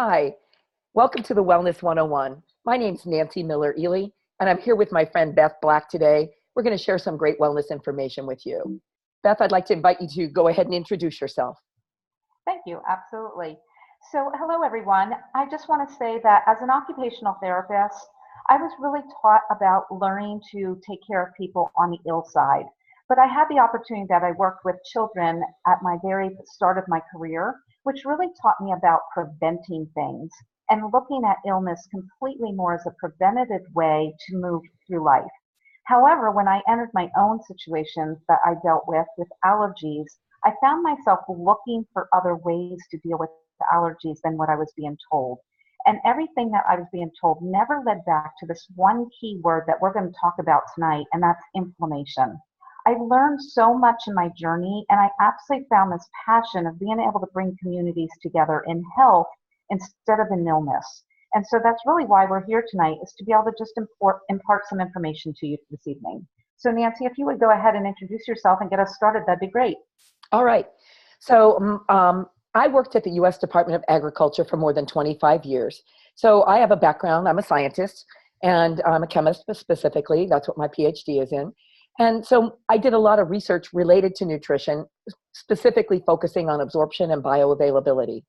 Hi, welcome to the Wellness 101. My name's Nancy Miller-Ely, and I'm here with my friend Beth Black today. We're going to share some great wellness information with you. Beth, I'd like to invite you to go ahead and introduce yourself. Thank you. Absolutely. So, hello, everyone. I just want to say that as an occupational therapist, I was really taught about learning to take care of people on the ill side. But I had the opportunity that I worked with children at my very start of my career, which really taught me about preventing things and looking at illness completely more as a preventative way to move through life. However, when I entered my own situations that I dealt with allergies, I found myself looking for other ways to deal with the allergies than what I was being told. And everything that I was being told never led back to this one key word that we're going to talk about tonight, and that's inflammation. I learned so much in my journey, and I absolutely found this passion of being able to bring communities together in health instead of in illness. And so that's really why we're here tonight, is to be able to just impart some information to you this evening. So Nancy, if you would go ahead and introduce yourself and get us started, that'd be great. All right. So I worked at the U.S. Department of Agriculture for more than 25 years. So I have a background. I'm a scientist, and I'm a chemist specifically. That's what my PhD is in. And so I did a lot of research related to nutrition, specifically focusing on absorption and bioavailability.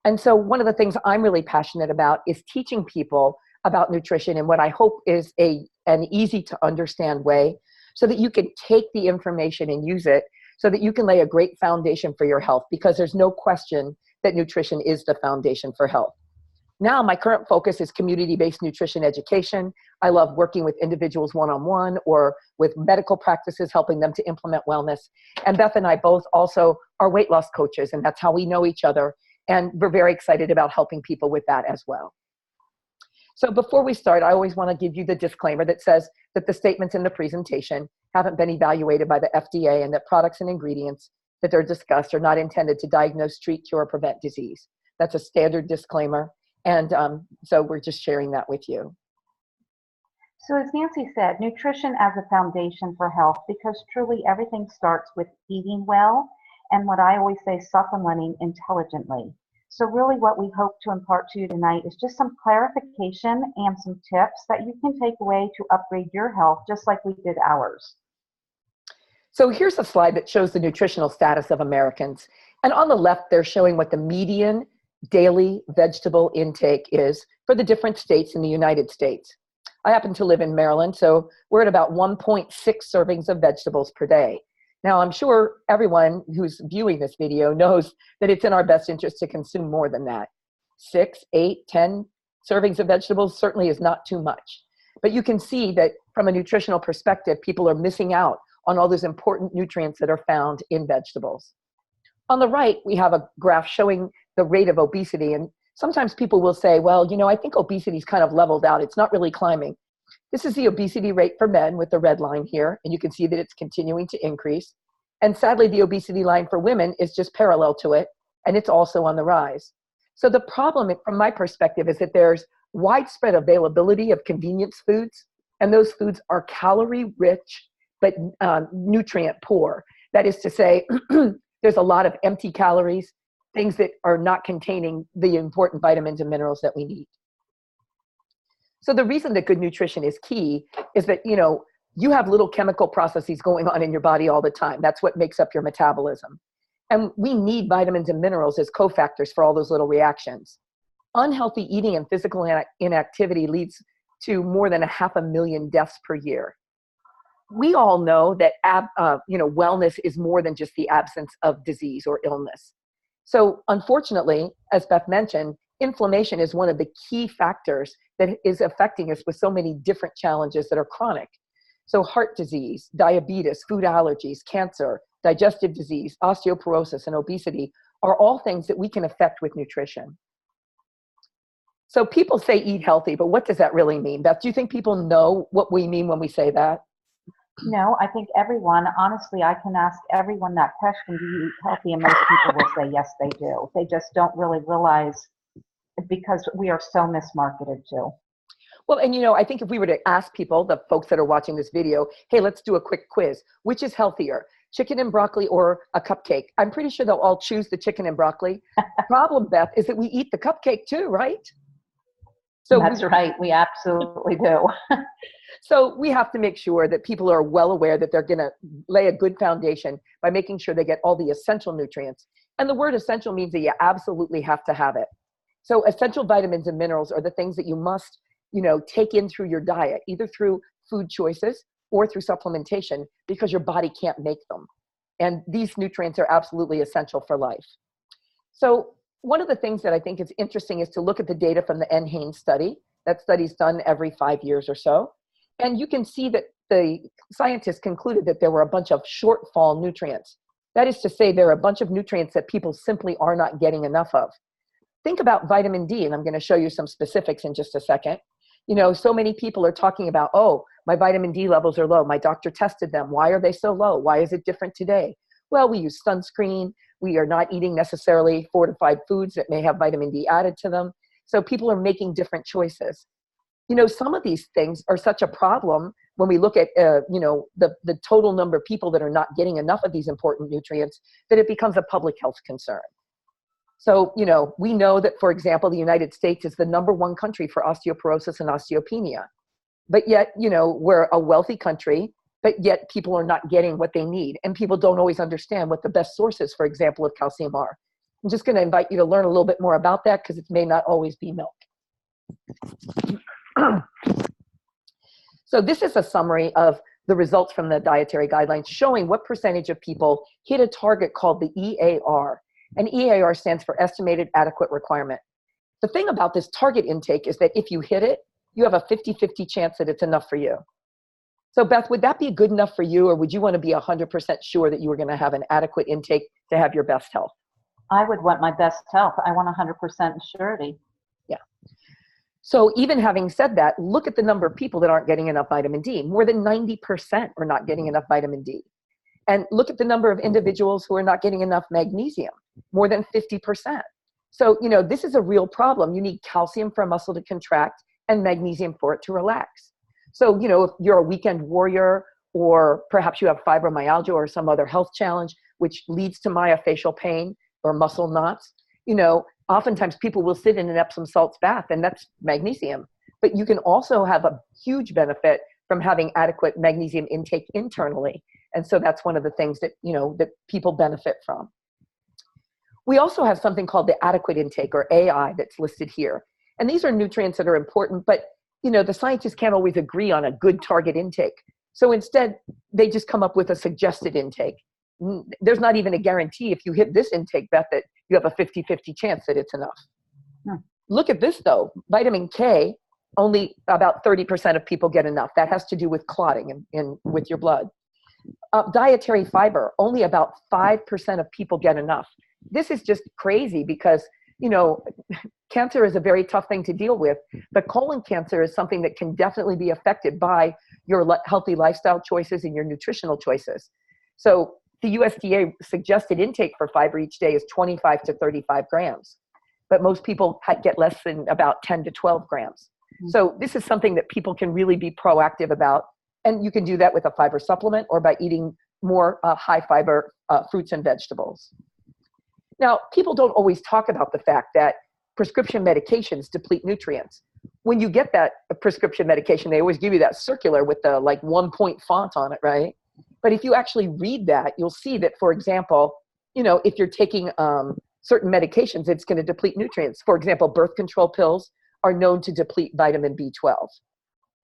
And so one of the things I'm really passionate about is teaching people about nutrition in what I hope is an easy to understand way, so that you can take the information and use it so that you can lay a great foundation for your health, because there's no question that nutrition is the foundation for health. Now, my current focus is community-based nutrition education. I love working with individuals one-on-one or with medical practices, helping them to implement wellness. And Beth and I both also are weight loss coaches, and that's how we know each other. And we're very excited about helping people with that as well. So before we start, I always want to give you the disclaimer that says that the statements in the presentation haven't been evaluated by the FDA, and that products and ingredients that are discussed are not intended to diagnose, treat, cure, or prevent disease. That's a standard disclaimer. And so we're just sharing that with you. So as Nancy said, nutrition as a foundation for health, because truly everything starts with eating well, and what I always say, supplementing intelligently. So really what we hope to impart to you tonight is just some clarification and some tips that you can take away to upgrade your health, just like we did ours. So here's a slide that shows the nutritional status of Americans. And on the left, they're showing what the median daily vegetable intake is for the different states in the United States. I happen to live in Maryland, so we're at about 1.6 servings of vegetables per day. Now, I'm sure everyone who's viewing this video knows that it's in our best interest to consume more than that. 6, 8, 10 servings of vegetables certainly is not too much. But you can see that from a nutritional perspective, people are missing out on all those important nutrients that are found in vegetables. On the right, we have a graph showing the rate of obesity. And sometimes people will say, well, you know, I think obesity is kind of leveled out. It's not really climbing. This is the obesity rate for men with the red line here. And you can see that it's continuing to increase. And sadly, the obesity line for women is just parallel to it. And it's also on the rise. So the problem from my perspective is that there's widespread availability of convenience foods. And those foods are calorie rich, but nutrient poor. That is to say, there's a lot of empty calories, things that are not containing the important vitamins and minerals that we need. So the reason that good nutrition is key is that, you know, you have little chemical processes going on in your body all the time. That's what makes up your metabolism. And we need vitamins and minerals as cofactors for all those little reactions. Unhealthy eating and physical inactivity leads to more than 500,000 deaths per year. We all know that wellness is more than just the absence of disease or illness. So unfortunately, as Beth mentioned, inflammation is one of the key factors that is affecting us with so many different challenges that are chronic. So heart disease, diabetes, food allergies, cancer, digestive disease, osteoporosis, and obesity are all things that we can affect with nutrition. So people say eat healthy, but what does that really mean? Beth, do you think people know what we mean when we say that? No, I think everyone, honestly, I can ask everyone that question, do you eat healthy? And most people will say, yes, they do. They just don't really realize, because we are so mismarketed too. Well, and you know, I think if we were to ask people, the folks that are watching this video, hey, let's do a quick quiz. Which is healthier, chicken and broccoli or a cupcake. I'm pretty sure they'll all choose the chicken and broccoli. Problem, Beth, is that we eat the cupcake too, right? So that's right. We absolutely do. So we have to make sure that people are well aware that they're going to lay a good foundation by making sure they get all the essential nutrients. And the word essential means that you absolutely have to have it. So essential vitamins and minerals are the things that you must, take in through your diet, either through food choices or through supplementation, because your body can't make them. And these nutrients are absolutely essential for life. So one of the things that I think is interesting is to look at the data from the NHANES study. That study's done every 5 years or so. And you can see that the scientists concluded that there were a bunch of shortfall nutrients. That is to say, there are a bunch of nutrients that people simply are not getting enough of. Think about vitamin D, and I'm going to show you some specifics in just a second. So many people are talking about, oh, my vitamin D levels are low. My doctor tested them. Why are they so low? Why is it different today? Well, we use sunscreen. We are not eating necessarily fortified foods that may have vitamin D added to them. So people are making different choices. Some of these things are such a problem when we look at, the total number of people that are not getting enough of these important nutrients, that it becomes a public health concern. So, we know that, for example, the United States is the #1 country for osteoporosis and osteopenia. But yet, we're a wealthy country, but yet people are not getting what they need. And people don't always understand what the best sources, for example, of calcium are. I'm just going to invite you to learn a little bit more about that, because it may not always be milk. So this is a summary of the results from the dietary guidelines showing what percentage of people hit a target called the EAR. And EAR stands for Estimated Adequate Requirement. The thing about this target intake is that if you hit it, you have a 50-50 chance that it's enough for you. So Beth, would that be good enough for you, or would you want to be 100% sure that you were going to have an adequate intake to have your best health? I would want my best health. I want 100% surety. Yeah. So even having said that, look at the number of people that aren't getting enough vitamin D. More than 90% are not getting enough vitamin D. And look at the number of individuals who are not getting enough magnesium, more than 50%. So, this is a real problem. You need calcium for a muscle to contract and magnesium for it to relax. So, if you're a weekend warrior, or perhaps you have fibromyalgia or some other health challenge, which leads to myofascial pain or muscle knots, oftentimes people will sit in an Epsom salts bath, and that's magnesium. But you can also have a huge benefit from having adequate magnesium intake internally. And so that's one of the things that, that people benefit from. We also have something called the adequate intake, or AI, that's listed here. And these are nutrients that are important, but, the scientists can't always agree on a good target intake. So instead, they just come up with a suggested intake. There's not even a guarantee if you hit this intake, Beth, that you have a 50-50 chance that it's enough. Look at this, though. Vitamin K, only about 30% of people get enough. That has to do with clotting with your blood. Dietary fiber, only about 5% of people get enough. This is just crazy because, cancer is a very tough thing to deal with, but colon cancer is something that can definitely be affected by your healthy lifestyle choices and your nutritional choices. So the USDA suggested intake for fiber each day is 25 to 35 grams, but most people get less than about 10 to 12 grams. So this is something that people can really be proactive about. And you can do that with a fiber supplement or by eating more high fiber fruits and vegetables. Now, people don't always talk about the fact that prescription medications deplete nutrients. When you get that prescription medication, they always give you that circular with the 1-point font on it, right? But if you actually read that, you'll see that, for example, if you're taking certain medications, it's going to deplete nutrients. For example, birth control pills are known to deplete vitamin B12.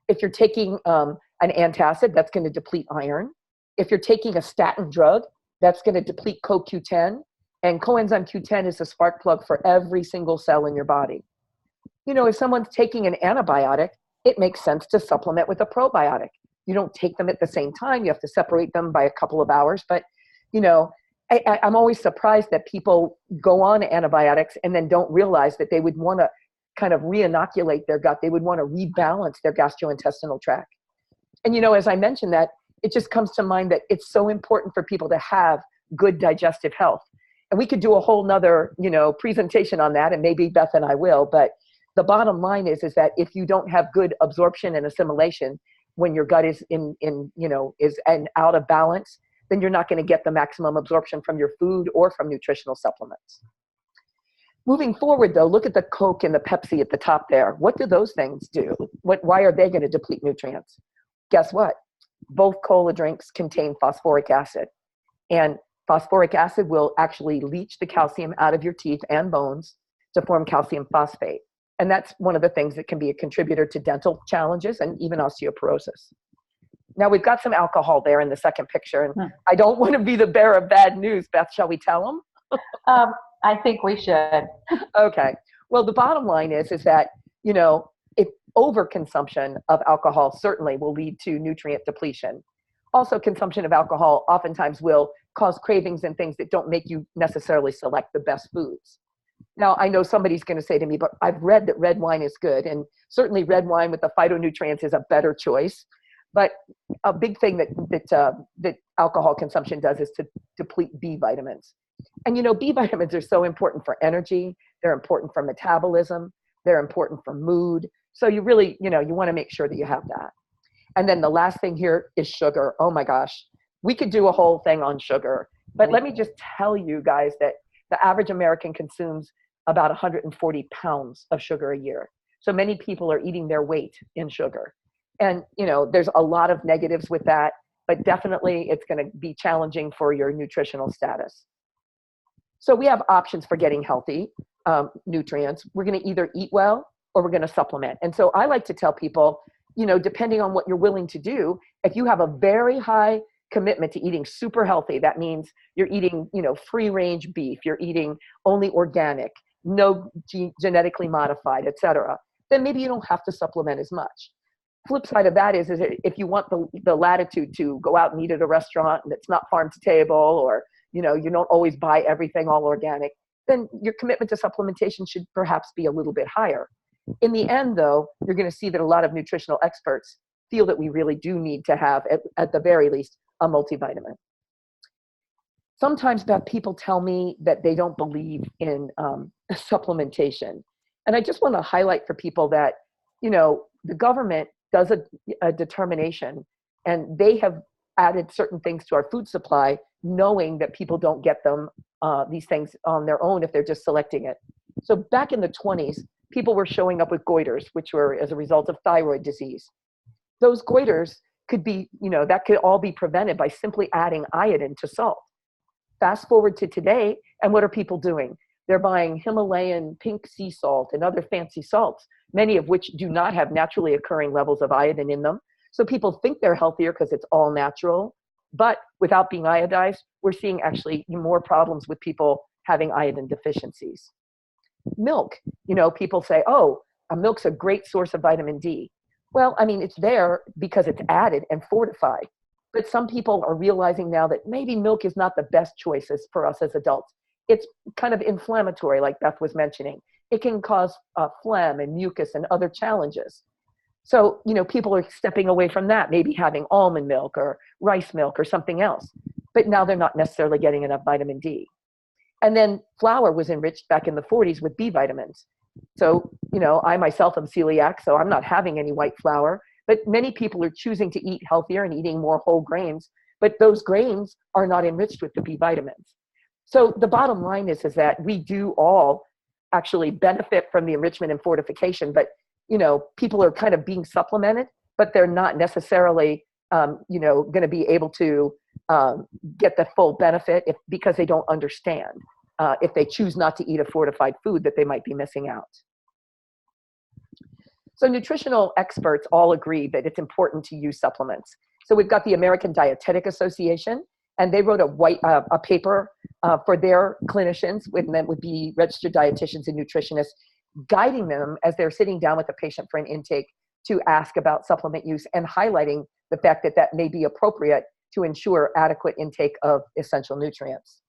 If you're taking an antacid, that's going to deplete iron. If you're taking a statin drug, that's going to deplete CoQ10. And coenzyme Q10 is a spark plug for every single cell in your body. If someone's taking an antibiotic, it makes sense to supplement with a probiotic. You don't take them at the same time. You have to separate them by a couple of hours. But, I'm always surprised that people go on antibiotics and then don't realize that they would want to kind of re-inoculate their gut. They would want to rebalance their gastrointestinal tract. And, as I mentioned that, it just comes to mind that it's so important for people to have good digestive health. And we could do a whole nother, presentation on that, and maybe Beth and I will. But the bottom line is that if you don't have good absorption and assimilation, when your gut is out of balance, then you're not going to get the maximum absorption from your food or from nutritional supplements. Moving forward, though, look at the Coke and the Pepsi at the top there. What do those things do? Why are they going to deplete nutrients? Guess what? Both cola drinks contain phosphoric acid. And phosphoric acid will actually leach the calcium out of your teeth and bones to form calcium phosphate. And that's one of the things that can be a contributor to dental challenges and even osteoporosis. Now, we've got some alcohol there in the second picture, and I don't want to be the bearer of bad news. Beth, shall we tell them? I think we should. Okay. Well, the bottom line is that, if overconsumption of alcohol certainly will lead to nutrient depletion. Also, consumption of alcohol oftentimes will cause cravings and things that don't make you necessarily select the best foods. Now, I know somebody's going to say to me, but I've read that red wine is good, and certainly red wine with the phytonutrients is a better choice. But a big thing that alcohol consumption does is to deplete B vitamins. And B vitamins are so important for energy. They're important for metabolism. They're important for mood. So you really, you want to make sure that you have that. And then the last thing here is sugar. Oh my gosh, we could do a whole thing on sugar. But let me just tell you guys that the average American consumes about 140 pounds of sugar a year. So many people are eating their weight in sugar. And, there's a lot of negatives with that, but definitely it's going to be challenging for your nutritional status. So we have options for getting healthy nutrients. We're going to either eat well or we're going to supplement. And so I like to tell people, depending on what you're willing to do, if you have a very high commitment to eating super healthy, that means you're eating, free range beef, you're eating only organic, no genetically modified, etc., then maybe you don't have to supplement as much. Flip side of that is if you want the latitude to go out and eat at a restaurant and it's not farm to table, or you don't always buy everything all organic, then your commitment to supplementation should perhaps be a little bit higher. In the end, though, you're going to see that a lot of nutritional experts feel that we really do need to have, at the very least, a multivitamin. Sometimes, Beth, people tell me that they don't believe in supplementation. And I just want to highlight for people that, the government does a determination, and they have added certain things to our food supply, knowing that people don't get them, these things on their own if they're just selecting it. So back in the 20s, people were showing up with goiters, which were as a result of thyroid disease. Those goiters could be, that could all be prevented by simply adding iodine to salt. Fast forward to today, and what are people doing? They're buying Himalayan pink sea salt and other fancy salts, many of which do not have naturally occurring levels of iodine in them. So people think they're healthier because it's all natural, but without being iodized, we're seeing actually more problems with people having iodine deficiencies. Milk, people say, oh, milk's a great source of vitamin D. Well, it's there because it's added and fortified. But some people are realizing now that maybe milk is not the best choices for us as adults. It's kind of inflammatory, like Beth was mentioning. It can cause phlegm and mucus and other challenges. So, people are stepping away from that, maybe having almond milk or rice milk or something else. But now they're not necessarily getting enough vitamin D. And then flour was enriched back in the 40s with B vitamins. So, I myself am celiac, so I'm not having any white flour. But many people are choosing to eat healthier and eating more whole grains. But those grains are not enriched with the B vitamins. So the bottom line is that we do all actually benefit from the enrichment and fortification. But, people are kind of being supplemented, but they're not necessarily, going to be able to get the full benefit because they don't understand if they choose not to eat a fortified food that they might be missing out. So nutritional experts all agree that it's important to use supplements. So we've got the American Dietetic Association, and they wrote a paper for their clinicians, and that would be registered dietitians and nutritionists, guiding them as they're sitting down with a patient for an intake to ask about supplement use and highlighting the fact that may be appropriate to ensure adequate intake of essential nutrients.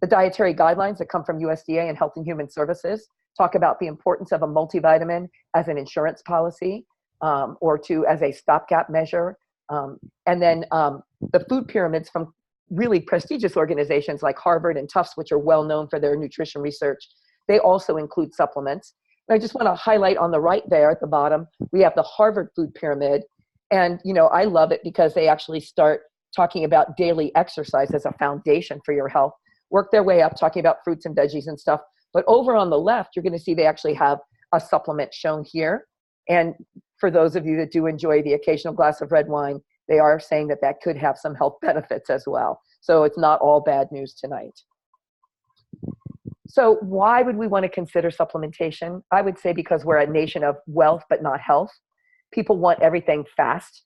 The dietary guidelines that come from USDA and Health and Human Services talk about the importance of a multivitamin as an insurance policy or as a stopgap measure. And then the food pyramids from really prestigious organizations like Harvard and Tufts, which are well known for their nutrition research, they also include supplements. And I just want to highlight on the right there at the bottom, we have the Harvard food pyramid. And, I love it because they actually start talking about daily exercise as a foundation for your health, work their way up, talking about fruits and veggies and stuff. But over on the left, you're going to see they actually have a supplement shown here. And for those of you that do enjoy the occasional glass of red wine, they are saying that that could have some health benefits as well. So it's not all bad news tonight. So why would we want to consider supplementation? I would say because we're a nation of wealth, but not health. People want everything fast.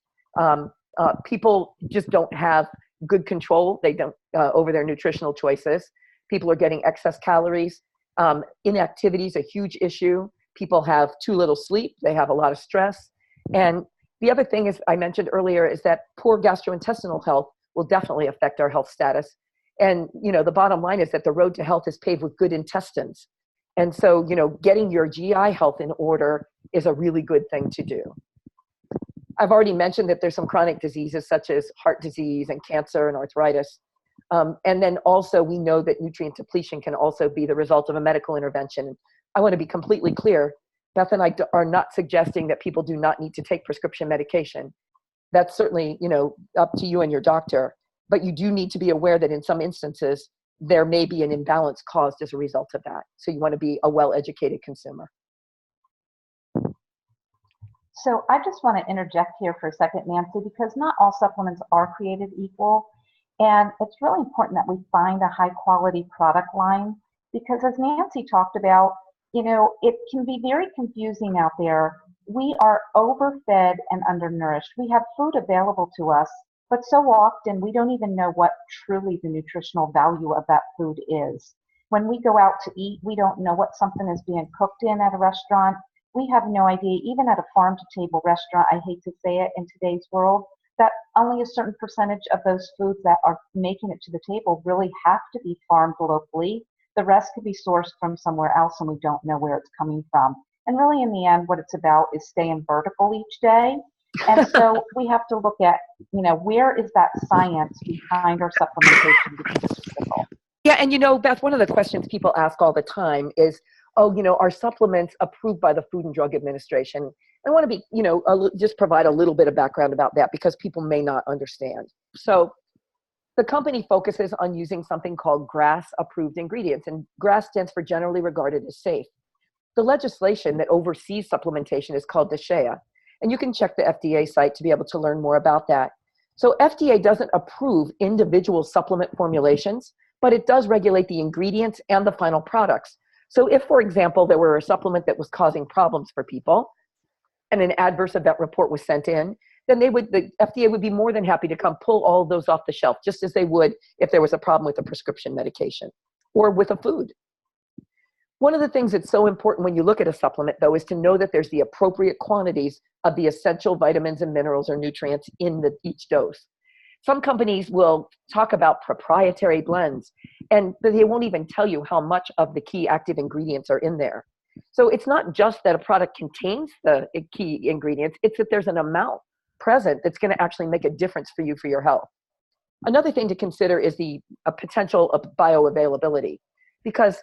People just don't have good control. They don't over their nutritional choices. People are getting excess calories. Inactivity is a huge issue. People have too little sleep. They have a lot of stress. And the other thing is, I mentioned earlier, is that poor gastrointestinal health will definitely affect our health status. And, the bottom line is that the road to health is paved with good intestines. And so, getting your GI health in order is a really good thing to do. I've already mentioned that there's some chronic diseases such as heart disease and cancer and arthritis. And then also we know that nutrient depletion can also be the result of a medical intervention. I want to be completely clear. Beth and I are not suggesting that people do not need to take prescription medication. That's certainly, up to you and your doctor. But you do need to be aware that in some instances, there may be an imbalance caused as a result of that. So you want to be a well-educated consumer. So I just want to interject here for a second, Nancy, because not all supplements are created equal. And it's really important that we find a high quality product line, because as Nancy talked about, it can be very confusing out there. We are overfed and undernourished. We have food available to us, but so often we don't even know what truly the nutritional value of that food is. When we go out to eat, we don't know what something is being cooked in at a restaurant. We have no idea, even at a farm-to-table restaurant, I hate to say it in today's world, that only a certain percentage of those foods that are making it to the table really have to be farmed locally. The rest could be sourced from somewhere else, and we don't know where it's coming from. And really, in the end, what it's about is staying vertical each day. And so we have to look at, where is that science behind our supplementation, because it's critical. Yeah, and Beth, one of the questions people ask all the time is, are supplements approved by the Food and Drug Administration? I want to be, just provide a little bit of background about that because people may not understand. So the company focuses on using something called GRAS-approved ingredients, and GRAS stands for generally regarded as safe. The legislation that oversees supplementation is called DSHEA, and you can check the FDA site to be able to learn more about that. So FDA doesn't approve individual supplement formulations, but it does regulate the ingredients and the final products. So if, for example, there were a supplement that was causing problems for people and an adverse event report was sent in, then the FDA would be more than happy to come pull all of those off the shelf, just as they would if there was a problem with a prescription medication or with a food. One of the things that's so important when you look at a supplement, though, is to know that there's the appropriate quantities of the essential vitamins and minerals or nutrients in each dose. Some companies will talk about proprietary blends, but they won't even tell you how much of the key active ingredients are in there. So it's not just that a product contains the key ingredients, it's that there's an amount present that's going to actually make a difference for you for your health. Another thing to consider is the potential of bioavailability, because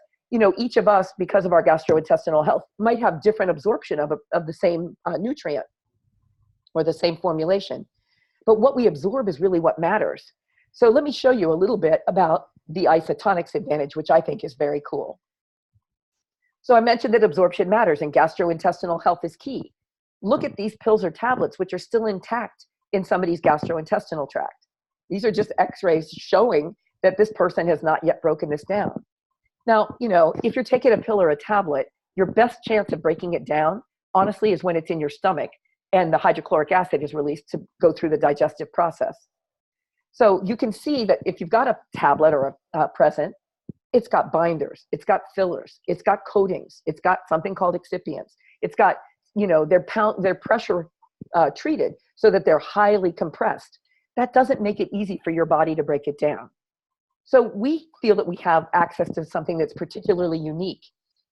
each of us, because of our gastrointestinal health, might have different absorption of the same nutrient or the same formulation. But what we absorb is really what matters. So let me show you a little bit about the isotonics advantage, which I think is very cool. So I mentioned that absorption matters and gastrointestinal health is key. Look at these pills or tablets, which are still intact in somebody's gastrointestinal tract. These are just x-rays showing that this person has not yet broken this down. Now, if you're taking a pill or a tablet, your best chance of breaking it down, honestly, is when it's in your stomach and the hydrochloric acid is released to go through the digestive process. So you can see that if you've got a tablet or a present, it's got binders, it's got fillers, it's got coatings, it's got something called excipients, it's got, they're pressure treated so that they're highly compressed. That doesn't make it easy for your body to break it down. So we feel that we have access to something that's particularly unique,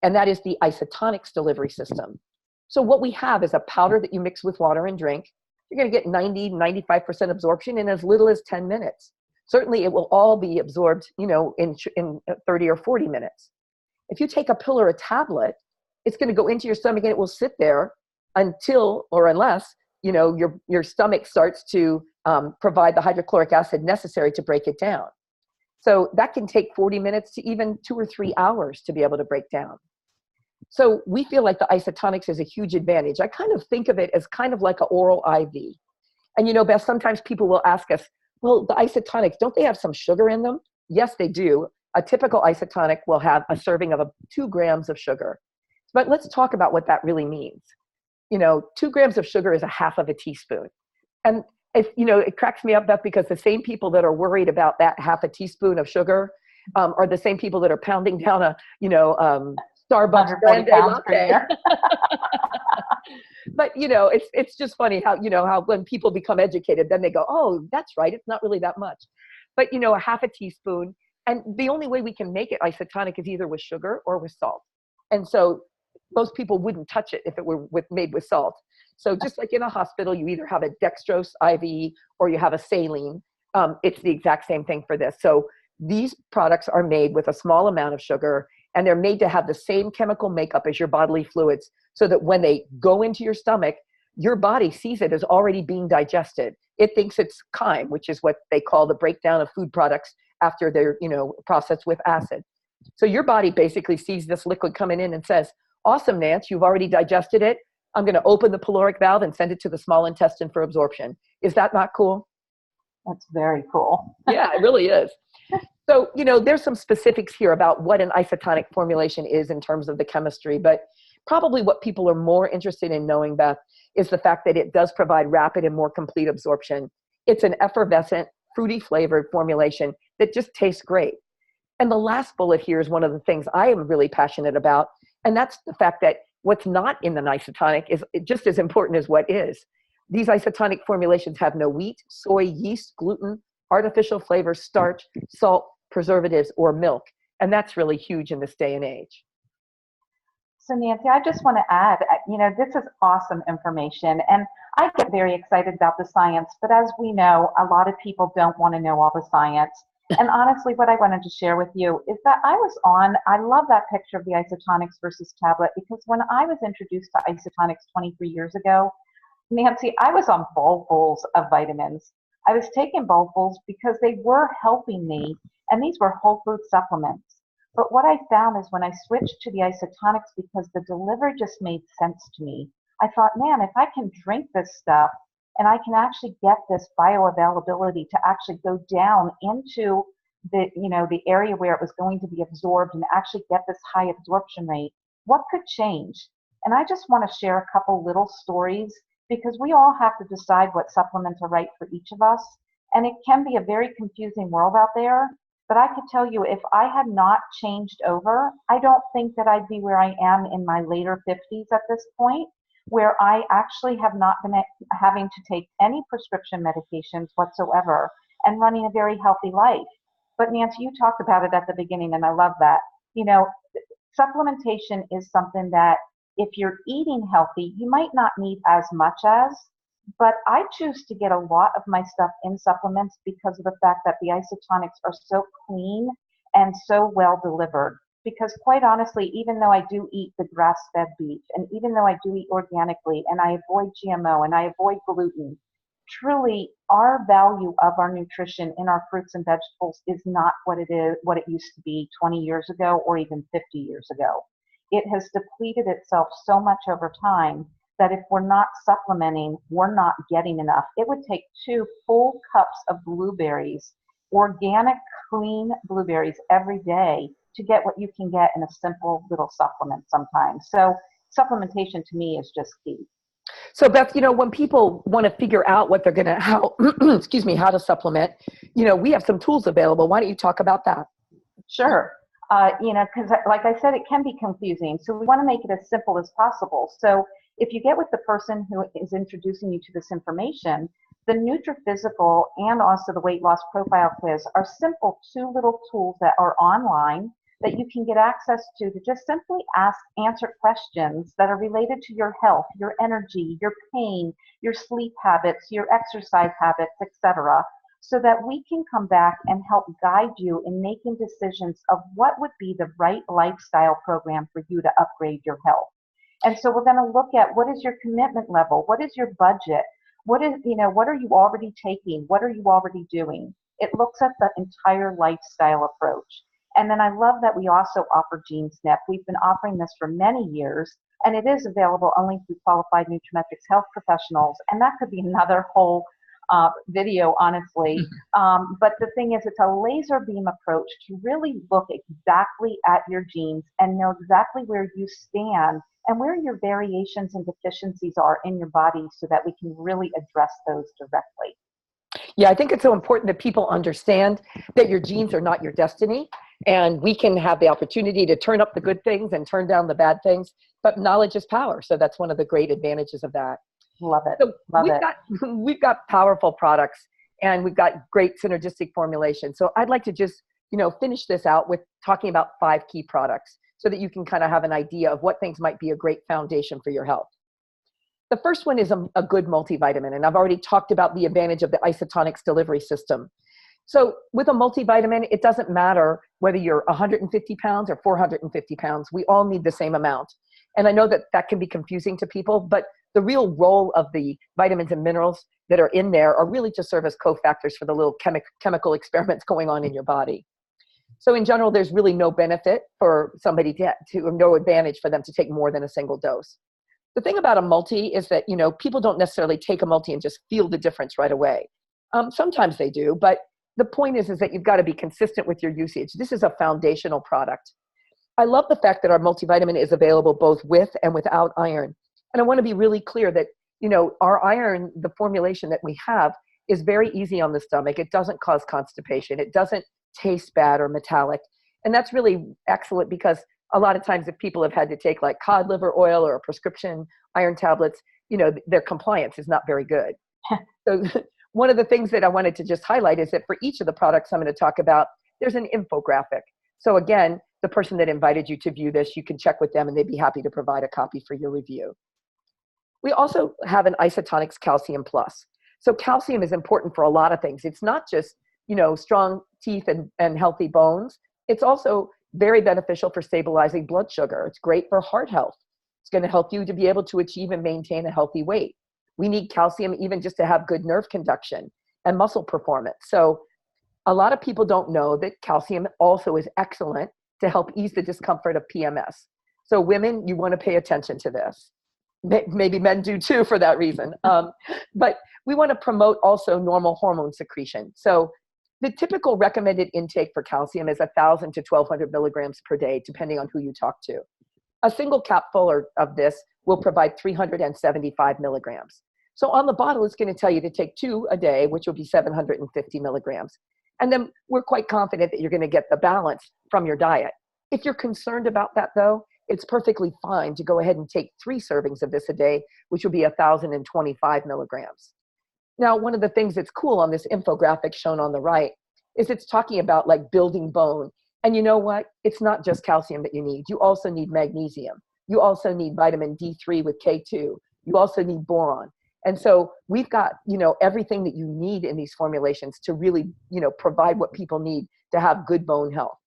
and that is the isotonics delivery system. So what we have is a powder that you mix with water and drink. You're going to get 90-95% absorption in as little as 10 minutes. Certainly, it will all be absorbed, in 30 or 40 minutes. If you take a pill or a tablet, it's going to go into your stomach and it will sit there until or unless, your stomach starts to provide the hydrochloric acid necessary to break it down. So that can take 40 minutes to even 2 or 3 hours to be able to break down. So we feel like the isotonics is a huge advantage. I kind of think of it as kind of like an oral IV. And you know, Beth, sometimes people will ask us, well, the isotonics, don't they have some sugar in them? Yes, they do. A typical isotonic will have a serving of 2 grams of sugar. But let's talk about what that really means. You know, 2 grams of sugar is a half of a teaspoon. And if, you know, it cracks me up, Beth, because the same people that are worried about that half a teaspoon of sugar are the same people that are pounding down a, you know, Starbucks grande latte. But, you know, it's just funny how, you know, how when people become educated, then they go, oh, that's right, it's not really that much. But, you know, a half a teaspoon. And the only way we can make it isotonic is either with sugar or with salt. And so most people wouldn't touch it if it were made with salt. So just like in a hospital, you either have a dextrose IV or you have a saline. It's the exact same thing for this. So these products are made with a small amount of sugar, and they're made to have the same chemical makeup as your bodily fluids, so that when they go into your stomach, your body sees it as already being digested. It thinks it's chyme, which is what they call the breakdown of food products after they're, you know, processed with acid. So your body basically sees this liquid coming in and says, awesome, Nance, you've already digested it. I'm going to open the pyloric valve and send it to the small intestine for absorption. Is that not cool? That's very cool. Yeah, it really is. So, you know, there's some specifics here about what an isotonic formulation is in terms of the chemistry, but probably what people are more interested in knowing, Beth, is the fact that it does provide rapid and more complete absorption. It's an effervescent, fruity flavored formulation that just tastes great. And the last bullet here is one of the things I am really passionate about, and that's the fact that what's not in an isotonic is just as important as what is. These isotonic formulations have no wheat, soy, yeast, gluten, artificial flavors, starch, salt, preservatives, or milk. And that's really huge in this day and age. So Nancy, I just want to add, you know, this is awesome information, and I get very excited about the science, but as we know, a lot of people don't want to know all the science. And honestly, what I wanted to share with you is that I love that picture of the isotonics versus tablet, because when I was introduced to isotonics 23 years ago, Nancy, I was on bowlfuls of vitamins. I was taking bowlfuls because they were helping me, and these were whole food supplements. But what I found is when I switched to the isotonics, because the delivery just made sense to me, I thought, man, if I can drink this stuff and I can actually get this bioavailability to actually go down into the, you know, the area where it was going to be absorbed and actually get this high absorption rate, what could change? And I just want to share a couple little stories, because we all have to decide what supplements are right for each of us. And it can be a very confusing world out there. But I could tell you, if I had not changed over, I don't think that I'd be where I am in my later 50s at this point, where I actually have not been having to take any prescription medications whatsoever and running a very healthy life. But Nancy, you talked about it at the beginning, and I love that. You know, supplementation is something that if you're eating healthy, you might not need as much as, but I choose to get a lot of my stuff in supplements because of the fact that the isotonics are so clean and so well delivered. Because quite honestly, even though I do eat the grass-fed beef, and even though I do eat organically, and I avoid GMO, and I avoid gluten, truly our value of our nutrition in our fruits and vegetables is not what it used to be 20 years ago or even 50 years ago. It has depleted itself so much over time that if we're not supplementing, we're not getting enough. It would take 2 full cups of blueberries, organic, clean blueberries every day to get what you can get in a simple little supplement sometimes. So supplementation to me is just key. So Beth, you know, when people want to figure out what they're going to, how, excuse me, how to supplement, you know, we have some tools available. Why don't you talk about that? Sure. You know, because like I said, it can be confusing. So we want to make it as simple as possible. So if you get with the person who is introducing you to this information, the Nutri-Physical and also the weight loss profile quiz are simple 2 little tools that are online that you can get access to just simply answer questions that are related to your health, your energy, your pain, your sleep habits, your exercise habits, etc., so that we can come back and help guide you in making decisions of what would be the right lifestyle program for you to upgrade your health. And so we're going to look at what is your commitment level, what is your budget, What is, what are you already taking? What are you already doing? It looks at the entire lifestyle approach. And then I love that we also offer GeneSnip. We've been offering this for many years, and it is available only through qualified nutrimetrics health professionals. And that could be another whole video, honestly. But the thing is, it's a laser beam approach to really look exactly at your genes and know exactly where you stand and where your variations and deficiencies are in your body so that we can really address those directly. Yeah, I think it's so important that people understand that your genes are not your destiny, and we can have the opportunity to turn up the good things and turn down the bad things, but knowledge is power. So that's one of the great advantages of that. Love it. So Love it. we've got powerful products, and we've got great synergistic formulation. So I'd like to just, finish this out with talking about 5 key products so that you can kind of have an idea of what things might be a great foundation for your health. The first one is a good multivitamin, and I've already talked about the advantage of the isotonics delivery system. So with a multivitamin, it doesn't matter whether you're 150 pounds or 450 pounds. We all need the same amount. And I know that that can be confusing to people, but the real role of the vitamins and minerals that are in there are really to serve as cofactors for the little chemical experiments going on in your body. So in general, there's really no benefit for somebody to no advantage for them to take more than a single dose. The thing about a multi is that, people don't necessarily take a multi and just feel the difference right away. Sometimes they do, but the point is that you've got to be consistent with your usage. This is a foundational product. I love the fact that our multivitamin is available both with and without iron. And I want to be really clear that, our iron, the formulation that we have, is very easy on the stomach. It doesn't cause constipation. It doesn't taste bad or metallic. And that's really excellent because a lot of times if people have had to take like cod liver oil or a prescription iron tablets, their compliance is not very good. So one of the things that I wanted to just highlight is that for each of the products I'm going to talk about, there's an infographic. So again, the person that invited you to view this, you can check with them and they'd be happy to provide a copy for your review. We also have an Isotonics Calcium Plus. So calcium is important for a lot of things. It's not just, strong teeth and healthy bones. It's also very beneficial for stabilizing blood sugar. It's great for heart health. It's going to help you to be able to achieve and maintain a healthy weight. We need calcium even just to have good nerve conduction and muscle performance. So a lot of people don't know that calcium also is excellent to help ease the discomfort of PMS. So women, you want to pay attention to this. Maybe men do too for that reason. But we want to promote also normal hormone secretion. So the typical recommended intake for calcium is 1,000 to 1,200 milligrams per day, depending on who you talk to. A single capful of this will provide 375 milligrams. So on the bottle, it's going to tell you to take 2 a day, which will be 750 milligrams. And then we're quite confident that you're going to get the balance from your diet. If you're concerned about that, though, it's perfectly fine to go ahead and take 3 servings of this a day, which will be 1,025 milligrams. Now, one of the things that's cool on this infographic shown on the right is it's talking about like building bone. And you know what? It's not just calcium that you need. You also need magnesium. You also need vitamin D3 with K2. You also need boron. And so we've got, everything that you need in these formulations to really, provide what people need to have good bone health.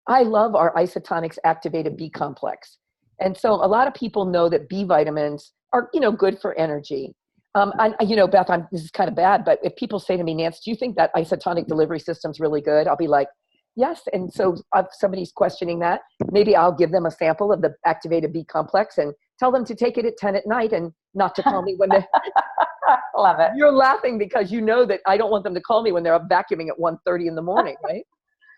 I love our Isotonics Activated B complex. And so a lot of people know that B vitamins are, good for energy. Beth, this is kind of bad, but if people say to me, Nance, do you think that isotonic delivery system's really good? I'll be like, yes. And so if somebody's questioning that, maybe I'll give them a sample of the Activated B complex and tell them to take it at 10 at night and not to call me when they Love it. You're laughing because you know that I don't want them to call me when they're up vacuuming at 1:30 in the morning, right?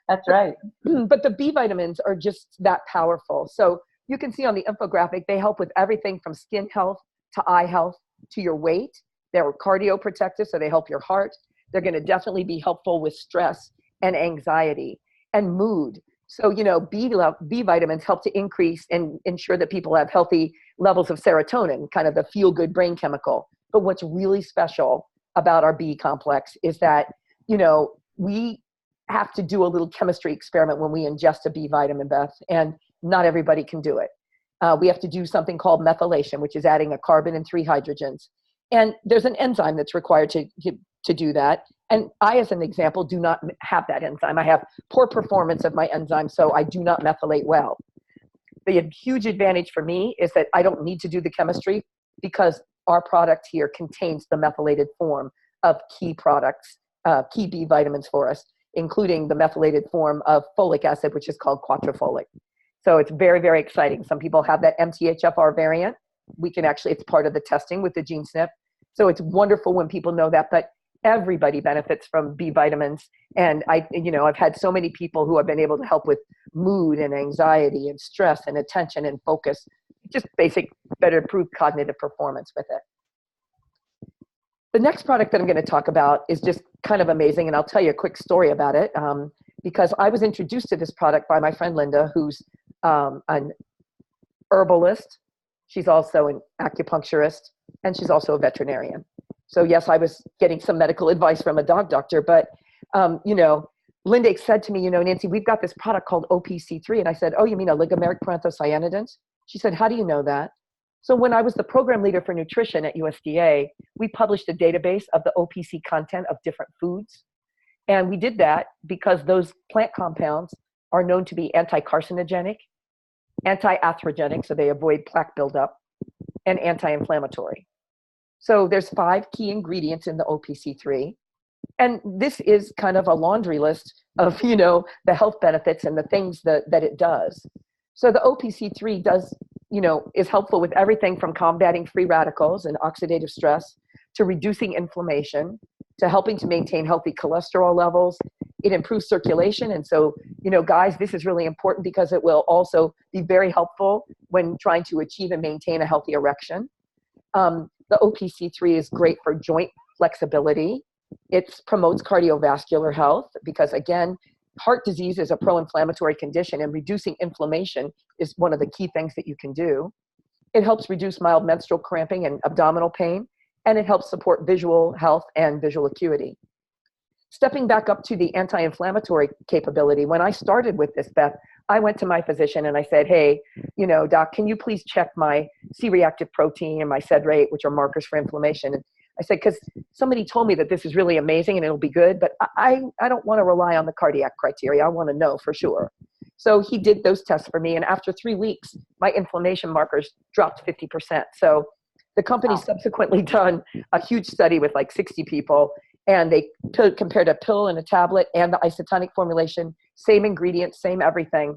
That's right. But the B vitamins are just that powerful. So you can see on the infographic, they help with everything from skin health to eye health to your weight. They're cardioprotective, so they help your heart. They're going to definitely be helpful with stress and anxiety and mood. So, B vitamins help to increase and ensure that people have healthy levels of serotonin, kind of the feel-good brain chemical. But what's really special about our B complex is that, we have to do a little chemistry experiment when we ingest a B vitamin, Beth, and not everybody can do it. We have to do something called methylation, which is adding a carbon and 3 hydrogens. And there's an enzyme that's required to do that. And I, as an example, do not have that enzyme. I have poor performance of my enzyme, so I do not methylate well. The huge advantage for me is that I don't need to do the chemistry because our product here contains the methylated form of key products, key B vitamins for us, including the methylated form of folic acid, which is called quatropolic. So it's very, very exciting. Some people have that MTHFR variant. We can actually, it's part of the testing with the gene SNP. So it's wonderful when people know that, but everybody benefits from B vitamins. And I've had so many people who have been able to help with mood and anxiety and stress and attention and focus, just basic, better improved cognitive performance with it. The next product that I'm going to talk about is just kind of amazing, and I'll tell you a quick story about it, because I was introduced to this product by my friend Linda, who's an herbalist. She's also an acupuncturist, and she's also a veterinarian. So yes, I was getting some medical advice from a dog doctor, but Linda said to me, Nancy, we've got this product called OPC3. And I said, oh, you mean oligomeric parenthocyanidins? She said, how do you know that? So when I was the program leader for nutrition at USDA, we published a database of the OPC content of different foods. And we did that because those plant compounds are known to be anti-carcinogenic, anti-atherogenic, so they avoid plaque buildup, and anti-inflammatory. So there's 5 key ingredients in the OPC3. And this is kind of a laundry list of, the health benefits and the things that it does. So the OPC3 does, is helpful with everything from combating free radicals and oxidative stress to reducing inflammation, to helping to maintain healthy cholesterol levels. It improves circulation. And so, guys, this is really important because it will also be very helpful when trying to achieve and maintain a healthy erection. The OPC3 is great for joint flexibility. It promotes cardiovascular health because, again, heart disease is a pro-inflammatory condition, and reducing inflammation is one of the key things that you can do. It helps reduce mild menstrual cramping and abdominal pain, and it helps support visual health and visual acuity. Stepping back up to the anti-inflammatory capability, when I started with this, Beth, I went to my physician and I said, hey, doc, can you please check my C-reactive protein and my SED rate, which are markers for inflammation? And I said, because somebody told me that this is really amazing and it'll be good, but I don't want to rely on the cardiac criteria. I want to know for sure. So he did those tests for me. And after 3 weeks, my inflammation markers dropped 50%. So the company subsequently done a huge study with like 60 people, and they compared a pill and a tablet and the isotonic formulation, same ingredients, same everything.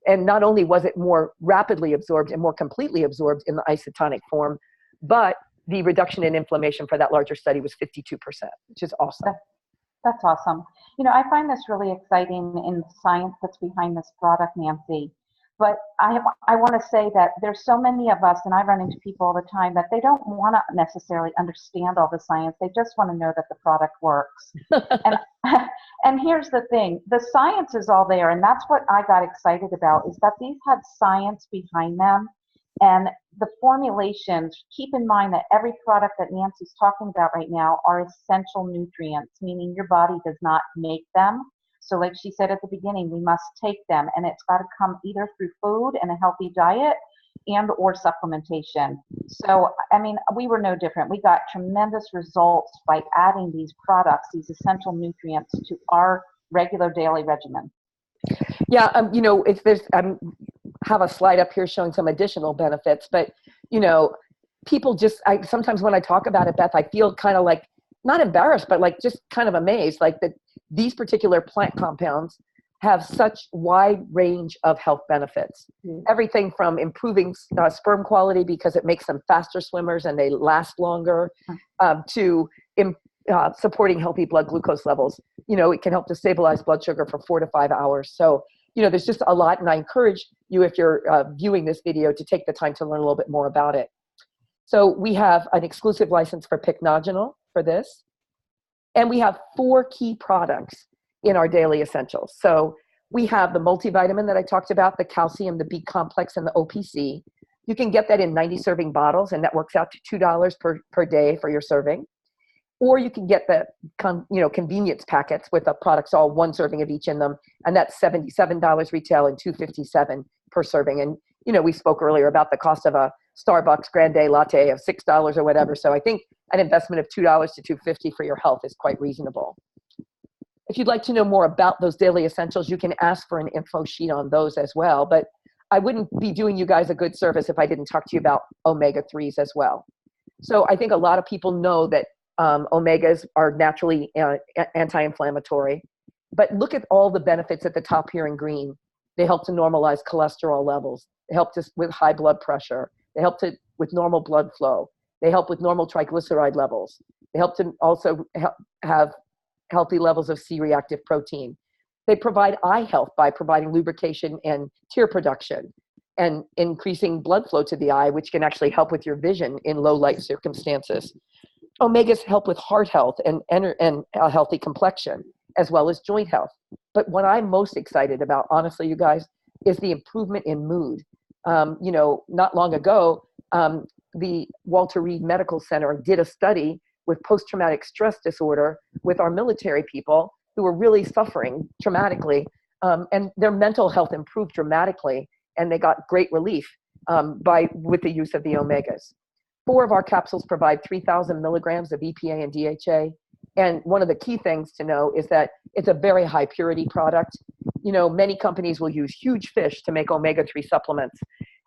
And not only was it more rapidly absorbed and more completely absorbed in the isotonic form, but the reduction in inflammation for that larger study was 52%, which is awesome. That's awesome. I find this really exciting in the science that's behind this product, Nancy. But I want to say that there's so many of us, and I run into people all the time, that they don't want to necessarily understand all the science. They just want to know that the product works. And here's the thing. The science is all there, and that's what I got excited about, is that these had science behind them. And the formulations, keep in mind that every product that Nancy's talking about right now are essential nutrients, meaning your body does not make them. So like she said at the beginning, we must take them, and it's got to come either through food and a healthy diet and or supplementation. So, we were no different. We got tremendous results by adding these products, these essential nutrients, to our regular daily regimen. Yeah, if there's, have a slide up here showing some additional benefits, but, people sometimes when I talk about it, Beth, I feel kind of like, not embarrassed, but like just kind of amazed, like that these particular plant compounds have such wide range of health benefits. Everything from improving sperm quality because it makes them faster swimmers and they last longer, to supporting healthy blood glucose levels. It can help to stabilize blood sugar for 4 to 5 hours. So, there's just a lot, and I encourage you, if you're viewing this video, to take the time to learn a little bit more about it. So we have an exclusive license for Pycnogenol for this. And we have 4 key products in our daily essentials. So we have the multivitamin that I talked about, the calcium, the B complex, and the OPC. You can get that in 90 serving bottles, and that works out to $2 per day for your serving. Or you can get the convenience packets with the products, all 1 serving of each in them, and that's $77 retail and $2.57 per serving. And we spoke earlier about the cost of a Starbucks grande latte of $6 or whatever. So I think an investment of $2 to $2.50 for your health is quite reasonable. If you'd like to know more about those daily essentials, you can ask for an info sheet on those as well. But I wouldn't be doing you guys a good service if I didn't talk to you about omega-3s as well. So I think a lot of people know that omegas are naturally anti-inflammatory, but look at all the benefits at the top here in green. They help to normalize cholesterol levels. They help with high blood pressure. They help with normal blood flow. They help with normal triglyceride levels. They help to also have healthy levels of C-reactive protein. They provide eye health by providing lubrication and tear production and increasing blood flow to the eye, which can actually help with your vision in low light circumstances. Omegas help with heart health and a healthy complexion, as well as joint health. But what I'm most excited about, honestly, you guys, is the improvement in mood. Not long ago, the Walter Reed Medical Center did a study with post-traumatic stress disorder with our military people who were really suffering traumatically, and their mental health improved dramatically, and they got great relief with the use of the omegas. 4 of our capsules provide 3,000 milligrams of EPA and DHA. And one of the key things to know is that it's a very high purity product. Many companies will use huge fish to make omega-3 supplements.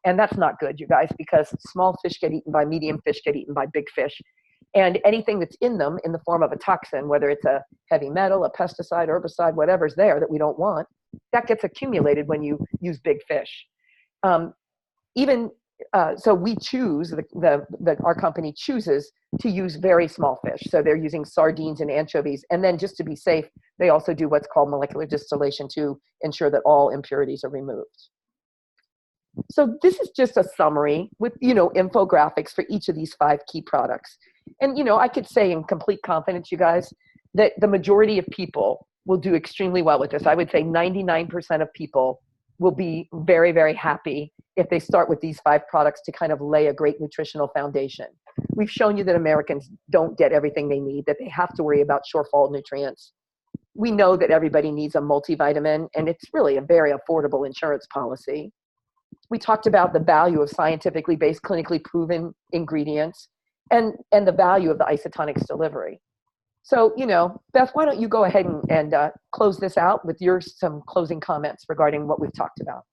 And that's not good, you guys, because small fish get eaten by medium fish, get eaten by big fish. And anything that's in them in the form of a toxin, whether it's a heavy metal, a pesticide, herbicide, whatever's there that we don't want, that gets accumulated when you use big fish. So we choose, our company chooses to use very small fish. So they're using sardines and anchovies. And then just to be safe, they also do what's called molecular distillation to ensure that all impurities are removed. So this is just a summary with, infographics for each of these 5 key products. And, I could say in complete confidence, you guys, that the majority of people will do extremely well with this. I would say 99% of people will be very, very happy if they start with these 5 products to kind of lay a great nutritional foundation. We've shown you that Americans don't get everything they need, that they have to worry about shortfall nutrients. We know that everybody needs a multivitamin, and it's really a very affordable insurance policy. We talked about the value of scientifically based, clinically proven ingredients and the value of the isotonics delivery. So, Beth, why don't you go ahead and close this out with some closing comments regarding what we've talked about.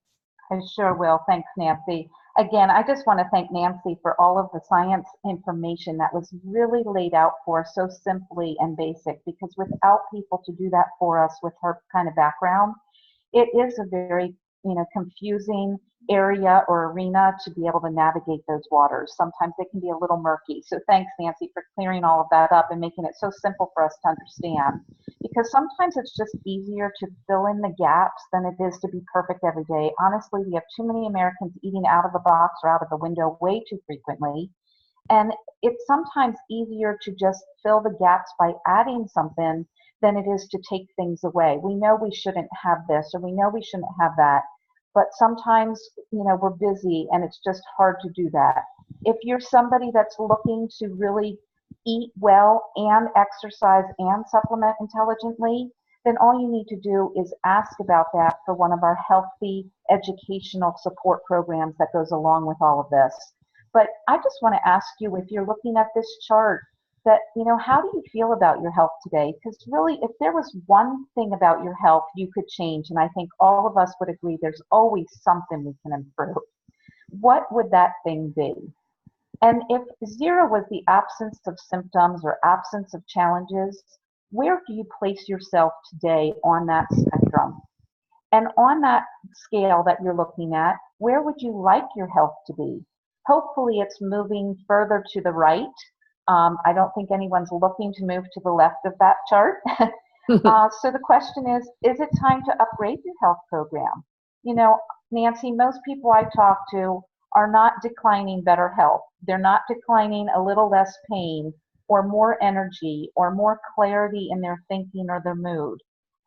I sure will. Thanks, Nancy. Again, I just want to thank Nancy for all of the science information that was really laid out for us so simply and basic, because without people to do that for us with her kind of background, it is a very, confusing area or arena to be able to navigate those waters. Sometimes they can be a little murky. So thanks, Nancy, for clearing all of that up and making it so simple for us to understand. Because sometimes it's just easier to fill in the gaps than it is to be perfect every day. Honestly, we have too many Americans eating out of the box or out of the window way too frequently. And it's sometimes easier to just fill the gaps by adding something than it is to take things away. We know we shouldn't have this, or we know we shouldn't have that, but sometimes, we're busy and it's just hard to do that. If you're somebody that's looking to really eat well and exercise and supplement intelligently, then all you need to do is ask about that for one of our healthy educational support programs that goes along with all of this. But I just want to ask you, if you're looking at this chart, that, how do you feel about your health today? Because really, if there was one thing about your health you could change, and I think all of us would agree there's always something we can improve, what would that thing be? And if 0 was the absence of symptoms or absence of challenges, where do you place yourself today on that spectrum? And on that scale that you're looking at, where would you like your health to be? Hopefully it's moving further to the right. I don't think anyone's looking to move to the left of that chart. So the question is it time to upgrade your health program? Nancy, most people I talk to are not declining better health. They're not declining a little less pain or more energy or more clarity in their thinking or their mood.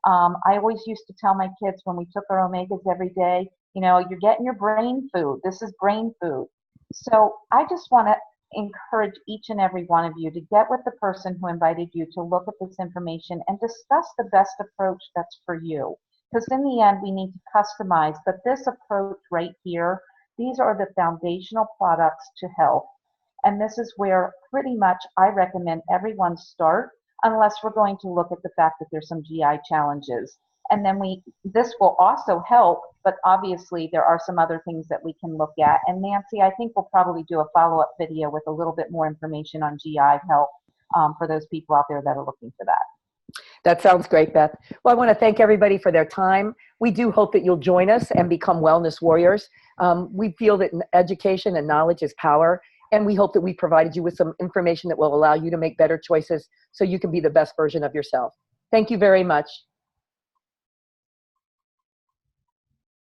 I always used to tell my kids when we took our omegas every day, you're getting your brain food. This is brain food. So I just want to encourage each and every one of you to get with the person who invited you to look at this information and discuss the best approach that's for you. Because in the end, we need to customize, but this approach right here, these are the foundational products to health. And this is where pretty much I recommend everyone start, unless we're going to look at the fact that there's some GI challenges. And then this will also help, but obviously there are some other things that we can look at. And Nancy, I think we'll probably do a follow-up video with a little bit more information on GI health for those people out there that are looking for that. That sounds great, Beth. Well, I want to thank everybody for their time. We do hope that you'll join us and become wellness warriors. We feel that education and knowledge is power, and we hope that we provided you with some information that will allow you to make better choices so you can be the best version of yourself. Thank you very much.